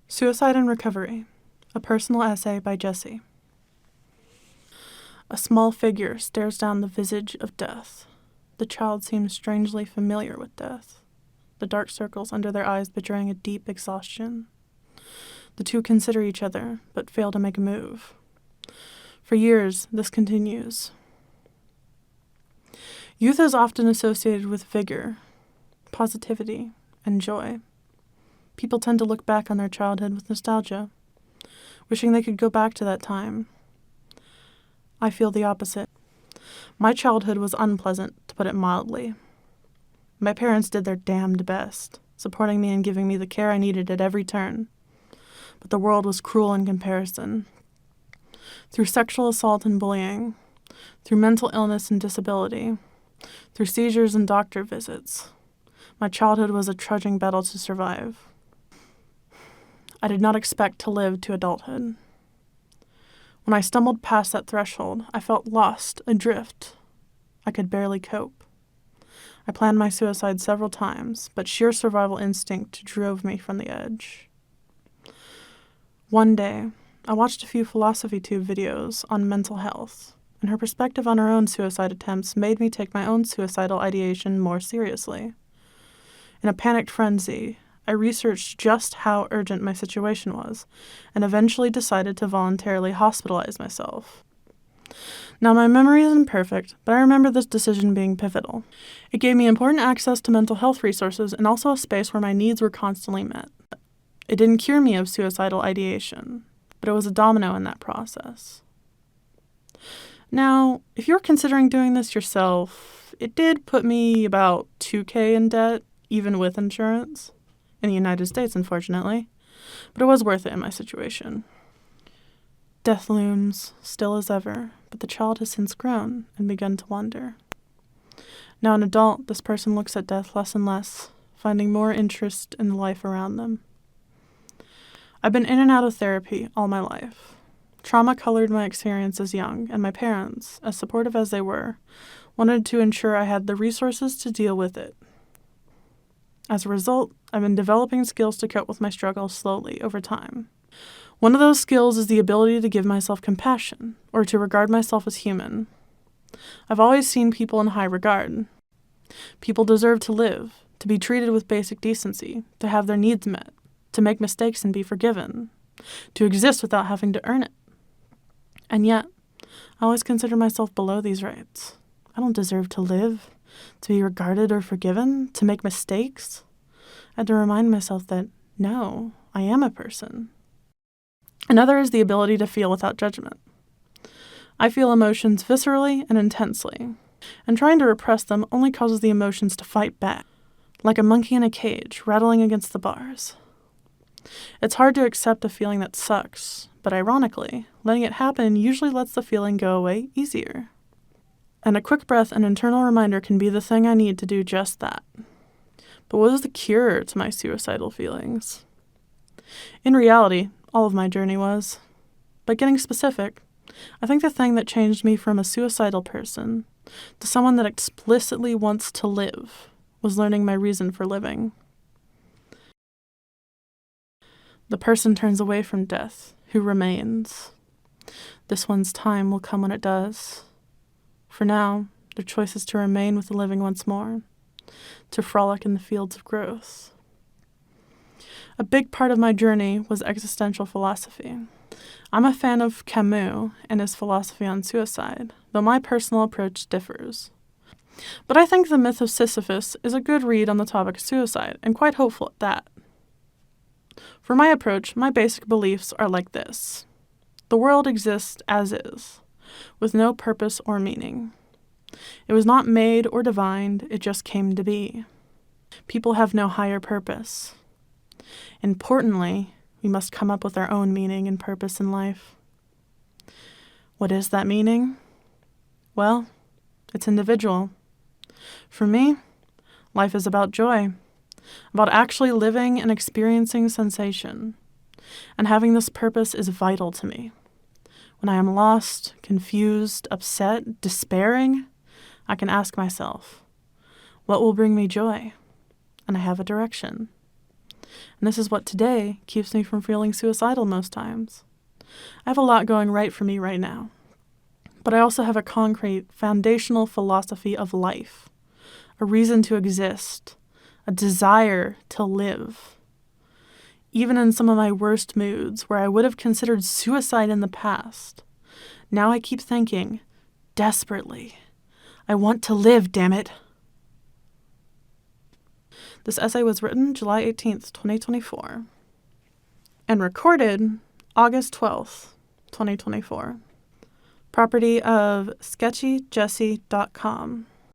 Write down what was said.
Suicide and Recovery, a personal essay by Jesse. A small figure stares down the visage of death. The child seems strangely familiar with death, the dark circles under their eyes betraying a deep exhaustion. The two consider each other, but fail to make a move. For years, this continues. Youth is often associated with vigor, positivity, and joy. People tend to look back on their childhood with nostalgia, wishing they could go back to that time. I feel the opposite. My childhood was unpleasant, to put it mildly. My parents did their damned best, supporting me and giving me the care I needed at every turn. But the world was cruel in comparison. Through sexual assault and bullying, through mental illness and disability, through seizures and doctor visits, my childhood was a trudging battle to survive. I did not expect to live to adulthood. When I stumbled past that threshold, I felt lost, adrift. I could barely cope. I planned my suicide several times, but sheer survival instinct drove me from the edge. One day, I watched a few philosophy tube videos on mental health, and her perspective on her own suicide attempts made me take my own suicidal ideation more seriously. In a panicked frenzy, I researched just how urgent my situation was, and eventually decided to voluntarily hospitalize myself. Now, my memory is imperfect, but I remember this decision being pivotal. It gave me important access to mental health resources and also a space where my needs were constantly met. It didn't cure me of suicidal ideation, but it was a domino in that process. Now, if you're considering doing this yourself, it did put me about $2,000 in debt, even with insurance. In the United States, unfortunately, but it was worth it in my situation. Death looms, still as ever, but the child has since grown and begun to wander. Now an adult, this person looks at death less and less, finding more interest in the life around them. I've been in and out of therapy all my life. Trauma colored my experience as young, and my parents, as supportive as they were, wanted to ensure I had the resources to deal with it. As a result, I've been developing skills to cope with my struggles slowly over time. One of those skills is the ability to give myself compassion, or to regard myself as human. I've always seen people in high regard. People deserve to live, to be treated with basic decency, to have their needs met, to make mistakes and be forgiven, to exist without having to earn it. And yet, I always consider myself below these rights. I don't deserve to live, to be regarded or forgiven, to make mistakes. I had to remind myself that, no, I am a person. Another is the ability to feel without judgment. I feel emotions viscerally and intensely, and trying to repress them only causes the emotions to fight back, like a monkey in a cage rattling against the bars. It's hard to accept a feeling that sucks, but ironically, letting it happen usually lets the feeling go away easier. And a quick breath and internal reminder can be the thing I need to do just that. But what is the cure to my suicidal feelings? In reality, all of my journey was. But getting specific, I think the thing that changed me from a suicidal person to someone that explicitly wants to live was learning my reason for living. The person turns away from death, who remains. This one's time will come when it does. For now, their choice is to remain with the living once more, to frolic in the fields of growth. A big part of my journey was existential philosophy. I'm a fan of Camus and his philosophy on suicide, though my personal approach differs. But I think The Myth of Sisyphus is a good read on the topic of suicide, and quite hopeful at that. For my approach, my basic beliefs are like this. The world exists as is, with no purpose or meaning. It was not made or divined, it just came to be. People have no higher purpose. Importantly, we must come up with our own meaning and purpose in life. What is that meaning? Well, it's individual. For me, life is about joy, about actually living and experiencing sensation, and having this purpose is vital to me. When I am lost, confused, upset, despairing, I can ask myself, what will bring me joy? And I have a direction. And this is what today keeps me from feeling suicidal most times. I have a lot going right for me right now. But I also have a concrete, foundational philosophy of life, a reason to exist, a desire to live. Even in some of my worst moods, where I would have considered suicide in the past, now I keep thinking, desperately, I want to live, damn it. This essay was written July 18th, 2024, and recorded August 12th, 2024. Property of sketchyjesse.com.